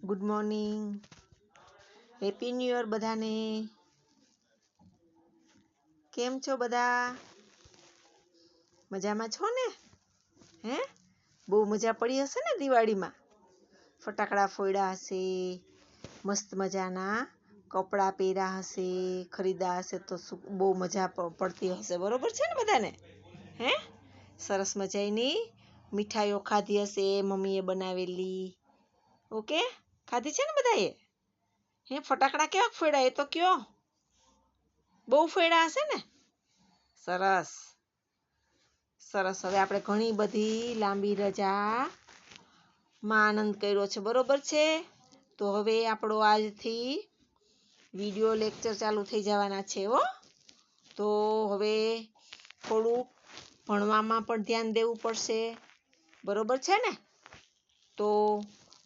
Good morning, happy new year બધાને. કેમ છો બધા? મજામાં છો ને? હે બહુ મજા પડી હશે ને દિવાળીમાં? ફટાકડા ફોડ્યા હશે, મસ્ત મજાના કપડાં પહેર્યા હશે, ખરીદ્યા હશે, તો બહુ મજા પડતી હશે. બરોબર છે ને બધાને? હે સરસ મજાની મીઠાઈઓ ખાધી હશે, મમ્મીએ બનાવેલી. ઓકે, ખાધી છે ને બધાએ? હે ફટાકડા કેવા ફોડ્યા એ તો કયો? બહુ ફોડ્યા હશે ને? સરસ સરસ. હવે આપણે ઘણી બધી લાંબી રજામાં આનંદ કર્યો છે. બરોબર છે? તો હવે આપણો આજથી વિડીયો લેક્ચર ચાલુ થઈ જવાના છે હો. તો હવે થોડુંક ભણવામાં પણ ધ્યાન દેવું પડશે. બરોબર છે ને? તો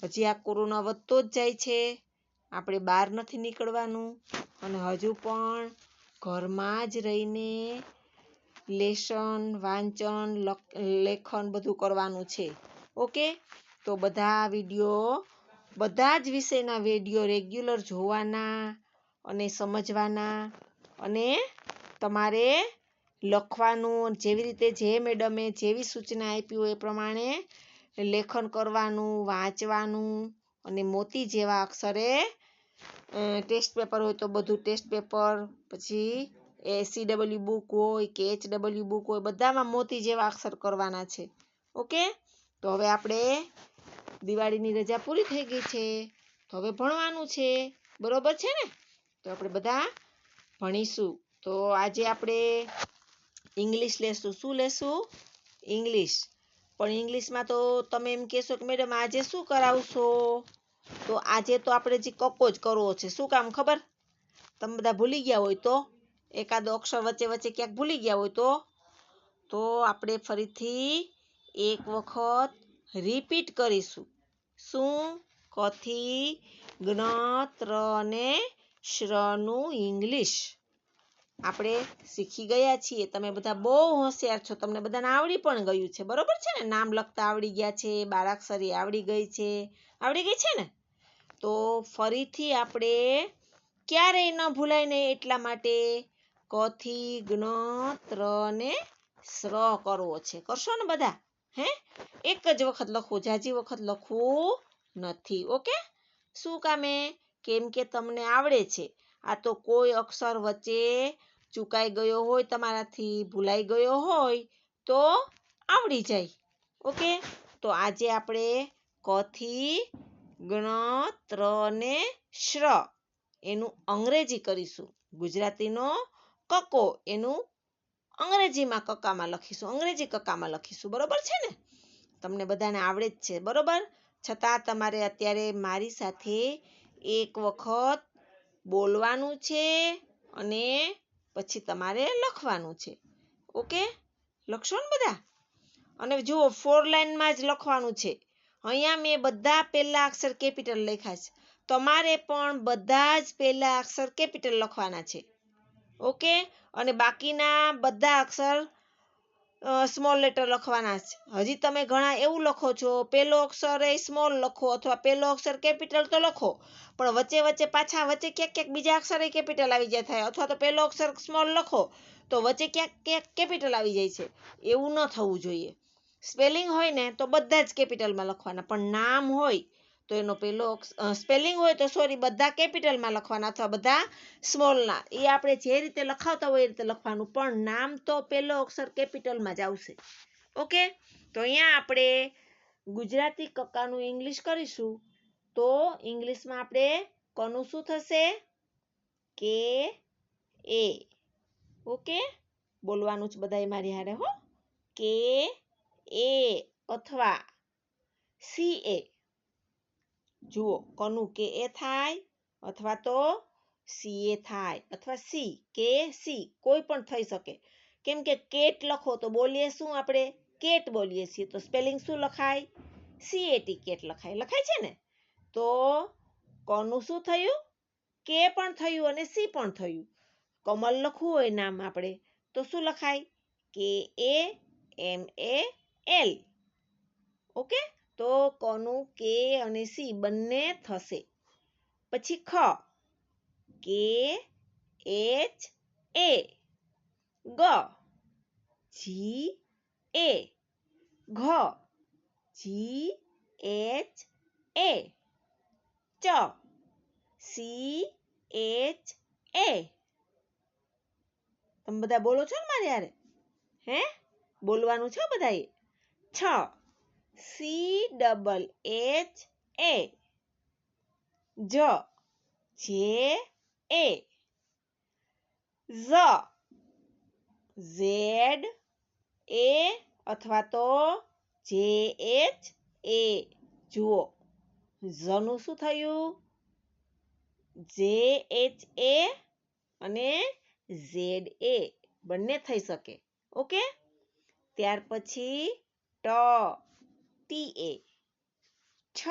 હજી આ કોરોના વધતો જ જાય છે. આપણે બહાર નથી નીકળવાનું અને હજુ પણ ઘરમાં જ રહીને લેસન, વાંચન, લેખન બધું કરવાનું છે. ઓકે, તો બધા વિડીયો, બધા જ વિષયના વિડીયો રેગ્યુલર જોવાના અને સમજવાના, અને તમારે લખવાનું જેવી રીતે જે મેડમે જેવી સૂચના આપી હોય એ પ્રમાણે લેખન કરવાનું, વાંચવાનું, અને મોતી જેવા અક્ષરે ટેસ્ટ પેપર હોય તો બધું ટેસ્ટ પેપર, પછી CW બુક હોય કે HW બુક હોય, બધામાં મોતી જેવા અક્ષર કરવાના છે. ઓકે, તો હવે આપણે દિવાળીની રજા પૂરી થઈ ગઈ છે, તો હવે ભણવાનું છે. બરોબર છે ને? તો આપણે બધા ભણીશું. તો આજે આપણે ઇંગ્લિશ લેશું. શું લેશું? ઇંગ્લિશ. પણ ઇંગ્લિશમાં તો તમે એમ કહેશો કે મેડમ આજે શું કરાવશો? તો આજે તો આપણે જે કક્કો જ કરવો છે. શું કામ ખબર? તમે બધા ભૂલી ગયા હોય તો, એકાદો અક્ષર વચ્ચે વચ્ચે ક્યાંક ભૂલી ગયા હોય તો આપણે ફરીથી એક વખત રિપીટ કરીશું. શું? કથી, જ્ઞ, ત્ર અને શ્રનું ઇંગ્લિશ આપણે શીખી ગયા છીએ. તમે બધા બહુ હોશિયાર છો, તમને બધાને આવડી પણ ગયું છે. બરોબર છે ને? નામ લખતા આવડી ગયા છે, બારાક્ષરી આવડી ગઈ છે. આવડી ગઈ છે ને? તો ફરીથી આપણે ક્યારેય ન ભૂલાય ને એટલા માટે કથી, જ્ઞ, ત્ર ને શ્ર કરવો છે. કરશો ને બધા? હે એક જ વખત લખવું, જાજી વખત લખવું નથી. ઓકે, શું કામે? કેમ કે તમને આવડે છે. આ તો કોઈ અક્ષર વચ્ચે ચૂકાઈ ગયો હોય, તમારાથી ભૂલાઈ ગયો હોય તો આવડી જાય. ઓકે, તો આજે આપણે કથી, જ્ઞ, ત્ર ને શ્ર એનું અંગ્રેજી કરીશું. ગુજરાતીનો કક્કો એનું અંગ્રેજીમાં કક્કામાં લખીશું, અંગ્રેજી કક્કામાં લખીશું. બરોબર છે ને? તમને બધાને આવડે જ છે. બરોબર? છતાં તમારે અત્યારે મારી સાથે એક વખત બોલવાનું છે અને પછી તમારે લખવાનું છે. ઓકે, લખશો ને બધા? અને જુઓ, 4 લાઈનમાં જ લખવાનું છે. અહીંયા મેં બધા પહેલા અક્ષર કેપિટલ લખ્યા છે. તમારે પણ બધા જ પહેલા અક્ષર કેપિટલ લખવાના છે. ઓકે, અને બાકીના બધા અક્ષર સ્મોલ લેટર લખવાના છે. હજી તમે ઘણા એવું લખો છો, પહેલો અક્ષર એ સ્મોલ લખો અથવા પહેલો અક્ષર કેપિટલ તો લખો, પણ વચ્ચે વચ્ચે પાછા વચ્ચે ક્યાંક બીજા અક્ષર એ કેપિટલ આવી જાય થાય, અથવા તો પહેલો અક્ષર સ્મોલ લખો તો વચ્ચે ક્યાંક કેપિટલ આવી જાય છે. એવું ન થવું જોઈએ. સ્પેલિંગ હોય ને તો બધા જ કેપિટલમાં લખવાના, પણ નામ હોય તો એનો પહેલો સ્પેલિંગ હોય તો બધા કેપિટલમાં લખવાના અથવા બધા સ્મોલના. એ આપણે જે રીતે લખાવતા હોય એ રીતે લખવાનું, પણ નામ તો પહેલો અક્ષર કેપિટલમાં જ આવશે. ઓકે, તો અહીંયા આપણે ગુજરાતી કક્કાનું ઇંગ્લિશ કરીશું. તો ઇંગ્લિશમાં આપણે કોનું શું થશે? કે એ. ઓકે, બોલવાનું જ બધાએ મારી હારે હો. કે એ અથવા CA. જુઓ, કોનું કે એ થાય અથવા તો CA થાય, અથવા સી કે સી કોઈ પણ થઈ શકે. કેમ કે કેટ લખો તો બોલીએ શું આપણે? કેટ બોલીએ છીએ. તો સ્પેલિંગ શું લખાય? CAT કેટ લખાય. લખાય છે ને? તો કોનું શું થયું? કે પણ થયું અને સી પણ થયું. કમલ લખવું હોય નામ આપણે તો શું લખાય? KAMAL. ઓકે, તો કનું કે અને સી બંને થશે. પછી ખ, કે એચ એ, ગ, જી એ, ઘ, જી એચ એ, ચ, સી એચ એ. તમે બધા બોલો છો ને મારી હારે? હે, બોલવાનું છે બધાએ. છ, સી ડબલ એચ એ, જ, જે એ, ઝ, ઝેડ એ અથવા તો જે એચ એ. જુઓ, ઝનું શું થયું? જે એચ એ અને ઝેડ એ બંને થઈ શકે. ઓકે, ત્યાર પછી ટ, ટી એ, છ,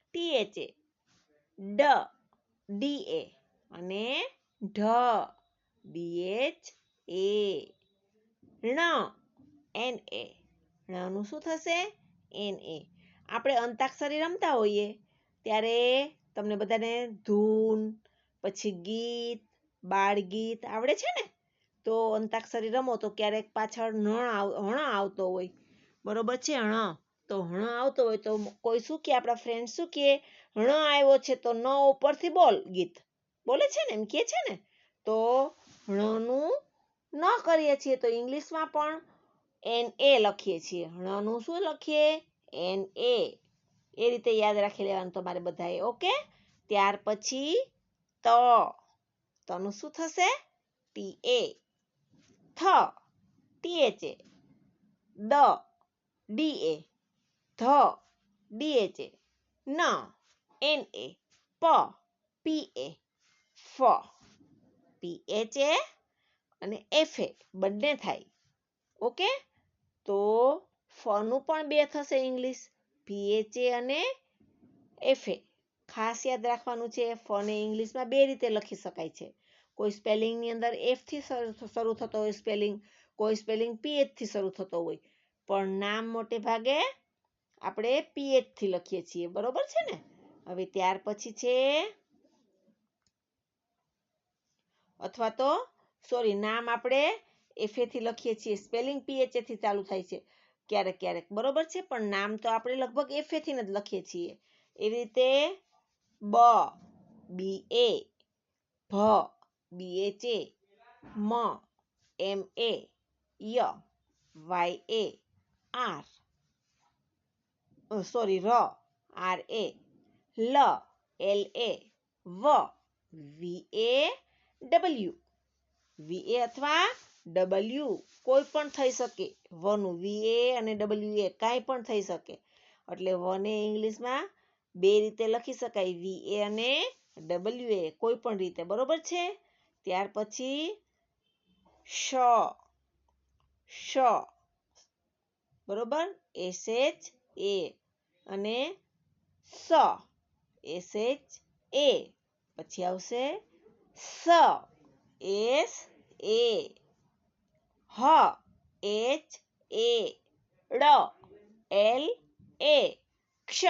ટી એચ એ, ડ, ડી એ અને ઢ, ડી એચ એ, ણ, એન એ. ણનું શું થશે? એન એ. આપણે અંતાક્ષરી રમતા હોઈએ ત્યારે તમને બધાને ધૂન, પછી ગીત, બાળગીત આવડે છે ને? તો અંતાક્ષરી રમો તો ક્યારેક પાછળ હણ આવતો હોય, બરોબર છે? હણ, તો હણ આવતો હોય તો કોઈ શું કે, આપણા ફ્રેન્ડ શું કે, હણ આવ્યો છે તો ન ઉપરથી બોલ ગીત બોલે છે ને, એમ કે છે ને. તો હણનું ન કરીએ છીએ તો ઇંગ્લિશમાં પણ એન એ લખીએ છીએ. હણનું શું લખીએ? એન એ. એ રીતે યાદ રાખી લેવાનું તમારે બધાએ. ઓકે, ત્યાર પછી ત, તનું શું થશે? ટી એ, થ, ટી એચ એ, દ, ડી એ, ધ, ડી એચ એ, ન, એન એ, પ, પી એ, ફ, પી એચ એ અને એફ એ બંને થાય. ઓકે, તો ફનું પણ બે થશે ઇંગ્લિશ, પી એચ એ અને એફ એ. ખાસ યાદ રાખવાનું છે, ફને ઇંગ્લિશમાં બે રીતે લખી શકાય છે. કોઈ સ્પેલિંગની અંદર એફ થી શરૂ થતો હોય સ્પેલિંગ, કોઈ સ્પેલિંગ પીએચ થી શરૂ થતો હોય, પણ નામ મોટે ભાગે આપણે પીએચ થી લખીએ છીએ. બરોબર છે ને? હવે ત્યાર પછી છે, અથવા તો સોરી, નામ આપણે એફ એ થી લખીએ છીએ, સ્પેલિંગ પીએચ થી ચાલુ થાય છે ક્યારેક ક્યારેક. બરોબર છે, પણ નામ તો આપણે લગભગ એફ એ થી જ લખીએ છીએ. એવી રીતે બ, બી એ, ભ, બી એચ એ, મ, એમ એ, ય, વાય એ, આર, સોરી ર, આર એ, લ, એલ એ, વ, વી એ, ડબલ્યુ. વી એ અથવા ડબલ્યુ કોઈ પણ થઈ શકે. વનું વી એ અને ડબલ્યુ એ કાંઈ પણ થઈ શકે. એટલે વને ઇંગ્લિશમાં બે રીતે લખી શકાય, વી એ અને ડબલ્યુ એ, કોઈ પણ રીતે. બરોબર છે? ત્યાર પછી શ, શ, બરોબર, એસ એચ એ અને સ, એસ એચ એ. પછી આવશે સ, એસ એ, હ, એચ એ, ડ, એલ એ, ક્ષ,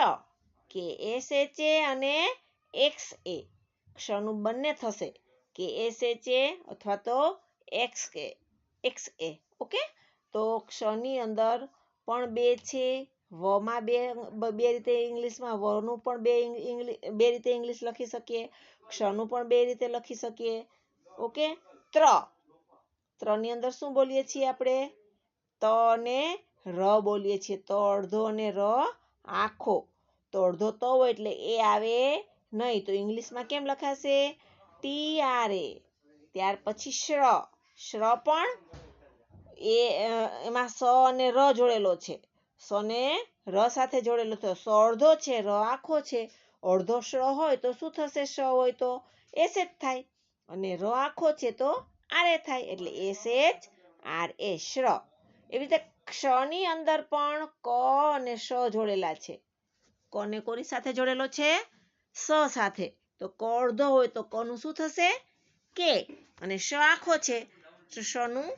કે એસ એચ એ અને એક્સ એ. ક્ષનું બંને થશે, કે એસ એચ એ અથવા તો એક્સ એ. ઓકે, તો ક્ષની અંદર પણ બે છે, વમાં બે રીતે ઇંગ્લિશમાં વનું પણ બે રીતે ઇંગ્લિશ લખી શકીએ, ક્ષનું પણ બે રીતે લખી શકીએ. ઓકે, ત્ર, ત્રની અંદર શું બોલીએ છીએ આપણે? ત અને ર બોલીએ છીએ. તો અડધો અને ર આખો. તો અડધો ત હોય એટલે એ આવે નહીં, તો ઇંગ્લિશમાં કેમ લખાશે? ટી આર એ. ત્યાર પછી શ્ર, શ્ર પણ એમાં સ અને ર જોડેલો છે. સ ને ર સાથે જોડેલો છે. સ અડધો છે, ર આખો છે. અડધો શ્ર હોય તો શું થશે? શ હોય તો એસ એચ થાય, અને ર આખો છે તો આર એ થાય, એટલે એસ એચ આર એ, શ્ર. એવી રીતે ક્ષની અંદર પણ ક અને શ જોડેલા છે. કોને કોની સાથે જોડેલો છે? સ સાથે. તો ક અડધો હોય તો કનું શું થશે? કે, અને શ આખો છે તો શનું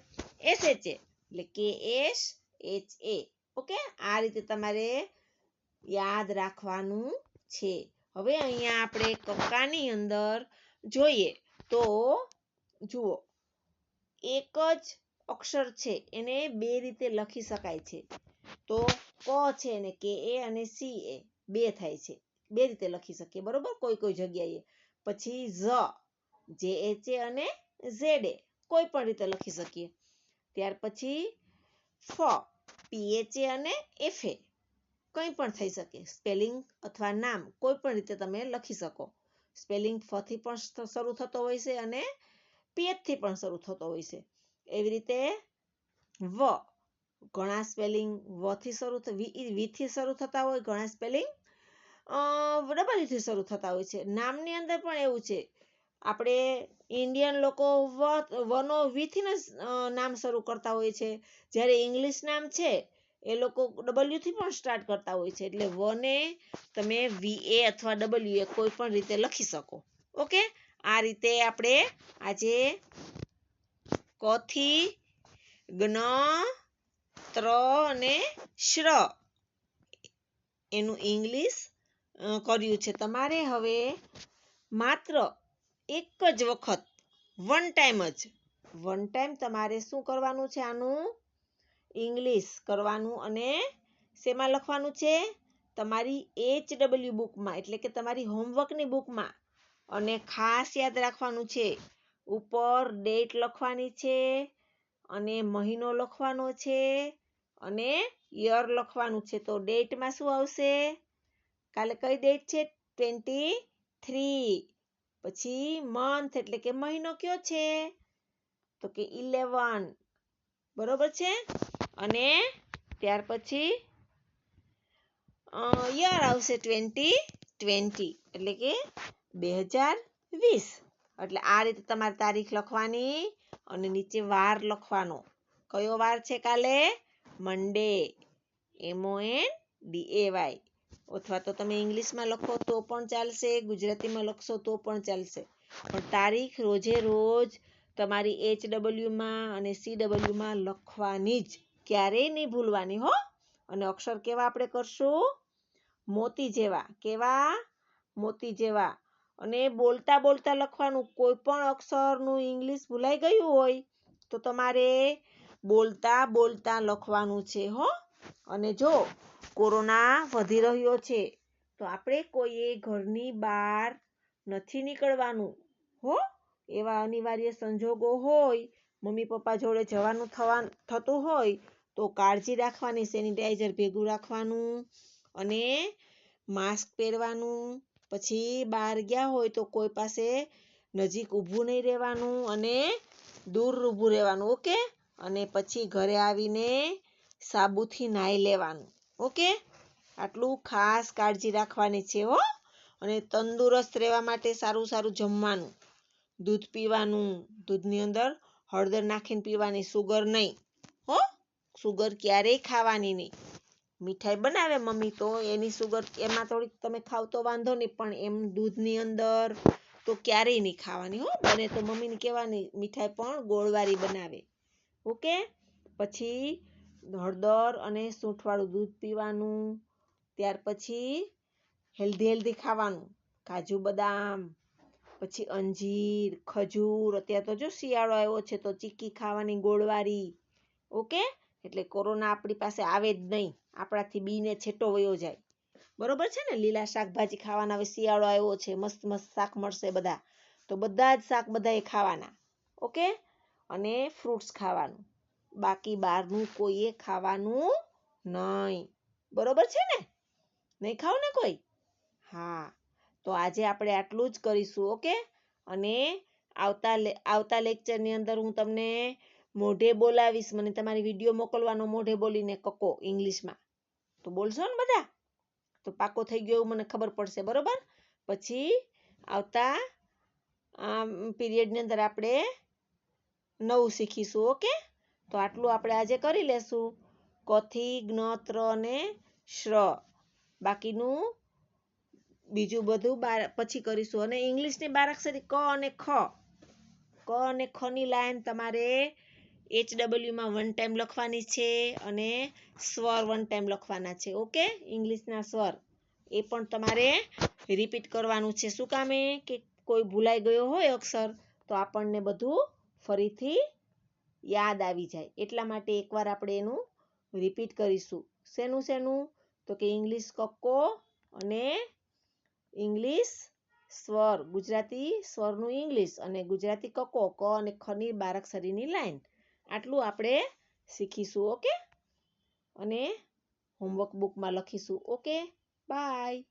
એસ એચ એ, એટલે કે એસ એચ એ. ઓકે, આ રીતે તમારે યાદ રાખવાનું છે. હવે અહીંયા આપણે કક્કાની અંદર જોઈએ તો જુઓ, એક જ અક્ષર છે એને બે રીતે લખી શકાય છે. તો ક છે ને કે એ અને સી એ બે થાય છે, બે રીતે લખી શકીએ, બરોબર, કોઈ જગ્યાએ. પછી જે એચ એ અને ઝેડ એ કોઈ પણ રીતે લખી શકીએ. ત્યાર પછી પી એચ એ અને એફ એ કંઈ પણ થઈ શકે, સ્પેલિંગ અથવા નામ કોઈ પણ રીતે તમે લખી શકો. સ્પેલિંગ થી પણ શરૂ થતો હોય છે અને પીએચ થી પણ શરૂ થતો હોય છે. એવી રીતે ઘણા સ્પેલિંગ વી થી શરૂ થતા હોય, ઘણા સ્પેલિંગ ડબલ્યુ થી શરૂ થતા હોય છે. નામની અંદર પણ એવું છે, આપણે ઇન્ડિયન લોકો વનો વી થી નામ શરૂ કરતા હોય છે, જ્યારે ઇંગ્લિશ નામ છે એ લોકો ડબલ્યુ થી પણ સ્ટાર્ટ કરતા હોય છે. એટલે વને તમે વી અથવા ડબલ્યુ એ કોઈ પણ રીતે લખી શકો. ઓકે, આ રીતે આપણે આજે ક થી જ્ઞ, ત્ર અને શ્ર એનું ઇંગ્લિશ કર્યું છે. તમારે હવે માત્ર એક જ વખત વન ટાઈમ તમારે શું કરવાનું છે, આનું ઇંગ્લિશ કરવાનું. અને શેમાં લખવાનું છે? તમારી HW બુકમાં, એટલે કે તમારી હોમવર્કની બુકમાં. અને ખાસ યાદ રાખવાનું છે, ઉપર ડેટ લખવાની છે, અને મહિનો લખવાનો છે, અને યર લખવાનું છે. તો ડેટમાં શું આવશે? કાલે કઈ ડેટ છે? 23. પછી મંથ એટલે કે મહિનો કયો છે? તો કે 11. બરોબર છે? અને ત્યાર પછી યર આવશે 2020, એટલે કે 2020. એટલે આ રીતે તમારે તારીખ લખવાની અને નીચે વાર લખવાનો. કયો વાર છે કાલે? મંડે, MONDAY. અથવા તો તમે ઇંગ્લિશમાં લખો તો પણ ચાલશે, ગુજરાતીમાં લખશો તો પણ ચાલશે. પણ તારીખ રોજે રોજ તમારી HW અને CW લખવાની જ, ક્યારેય નહીં ભૂલવાની હો. અને અક્ષર કેવા આપણે કરશું? મોતી જેવા. કેવા? મોતી જેવા. અને બોલતા લખવાનું. કોઈ પણ અક્ષરનું ઇંગ્લિશ ભૂલાઈ ગયું હોય તો તમારે બોલતા લખવાનું છે હો. અને જો કોરોના વધી રહ્યો છે તો આપણે કોઈએ ઘરની બહાર નથી નીકળવાનું હો. એવા અનિવાર્ય સંજોગો હોય, મમ્મી પપ્પા જોડે જવાનું થતું હોય તો કાળજી રાખવાની, સેનિટાઈઝર ભેગું રાખવાનું અને માસ્ક પહેરવાનું. પછી બહાર ગયા હોય તો કોઈ પાસે નજીક ઊભું નહીં રહેવાનું અને દૂર ઊભું રહેવાનું. ઓકે, અને પછી ઘરે આવીને સાબુથી નાહી લેવાનું. ઓકે, આટલું ખાસ કાળજી રાખવાની છે હો. અને તંદુરસ્ત રહેવા માટે સારું જમવાનું, દૂધ પીવાનું, દૂધની અંદર હળદર નાખીને પીવાની, સુગર નહીં હો. સુગર ક્યારેય ખાવાની નહીં. મીઠાઈ બનાવે મમ્મી તો એની સુગર એમાં થોડીક તમે ખાવ તો વાંધો નહીં, પણ એમ દૂધની અંદર તો ક્યારેય નહીં ખાવાની હો. બને તો મમ્મીને કહેવાની મીઠાઈ પણ ગોળવાળી બનાવે. ઓકે, પછી હળદર અને સૂંઠવાળું દૂધ પીવાનું. ત્યાર પછી હેલ્ધી ખાવાનું, કાજુ બદામ, પછી અંજીર, ખજૂર. અત્યારે તો જો શિયાળો આવ્યો છે તો ચીક્કી ખાવાની ગોળવાળી. ઓકે, એટલે કોરોના આપણી પાસે આવે જ નહીં, આપણાથી બીને છેટો વયો જાય. બરોબર છે ને? લીલા શાકભાજી ખાવાના. હવે શિયાળો આવ્યો છે, મસ્ત શાક મળશે બધા, તો બધા જ શાક બધાએ ખાવાના. ઓકે, અને ફ્રૂટ્સ ખાવાનું. બાકી બહારનું કોઈએ ખાવાનું નહીં. બરોબર છે ને? નહીં ખાવ ને કોઈ? હા, તો આજે આપણે આટલું જ કરીશું. ઓકે, અને આવતા લેક્ચરની અંદર હું તમને મોઢે બોલાવીશ. મને તમારી વિડીયો મોકલવાનો મોઢે બોલીને કકો ઇંગ્લિશમાં. તો બોલશો ને બધા? તો પાકો થઈ ગયો એવું મને ખબર પડશે. બરોબર? પછી આવતા પીરિયડની અંદર આપણે નવું શીખીશું. ઓકે, તો આટલું આપણે આજે કરી લેશું. ક થી જ્ઞ, ત્ર અને શ્ર. બાકીનું બીજું બધું પછી કરીશું. અને ઇંગ્લિશની બારાક્ષરી ક અને ખ ની લાઈન તમારે HW માં 1 ટાઈમ લખવાની છે અને સ્વર 1 ટાઈમ લખવાના છે. ઓકે, ઇંગ્લિશના સ્વર એ પણ તમારે રિપીટ કરવાનું છે. શું કામે કે કોઈ ભૂલાઈ ગયો હોય અક્ષર તો આપણને બધું ફરીથી યાદ આવી જાય. એટલા માટે એકવાર આપણે એનું રિપીટ કરીશું. શેનું તો કે ઇંગ્લિશ કક્કો અને ઇંગ્લિશ સ્વર, ગુજરાતી સ્વરનું ઇંગ્લિશ અને ગુજરાતી કક્કો ક અને ખની બારાક્ષરીની લાઈન. આટલું આપણે શીખીશું. ઓકે, અને હોમવર્ક બુકમાં લખીશું. Okay, by.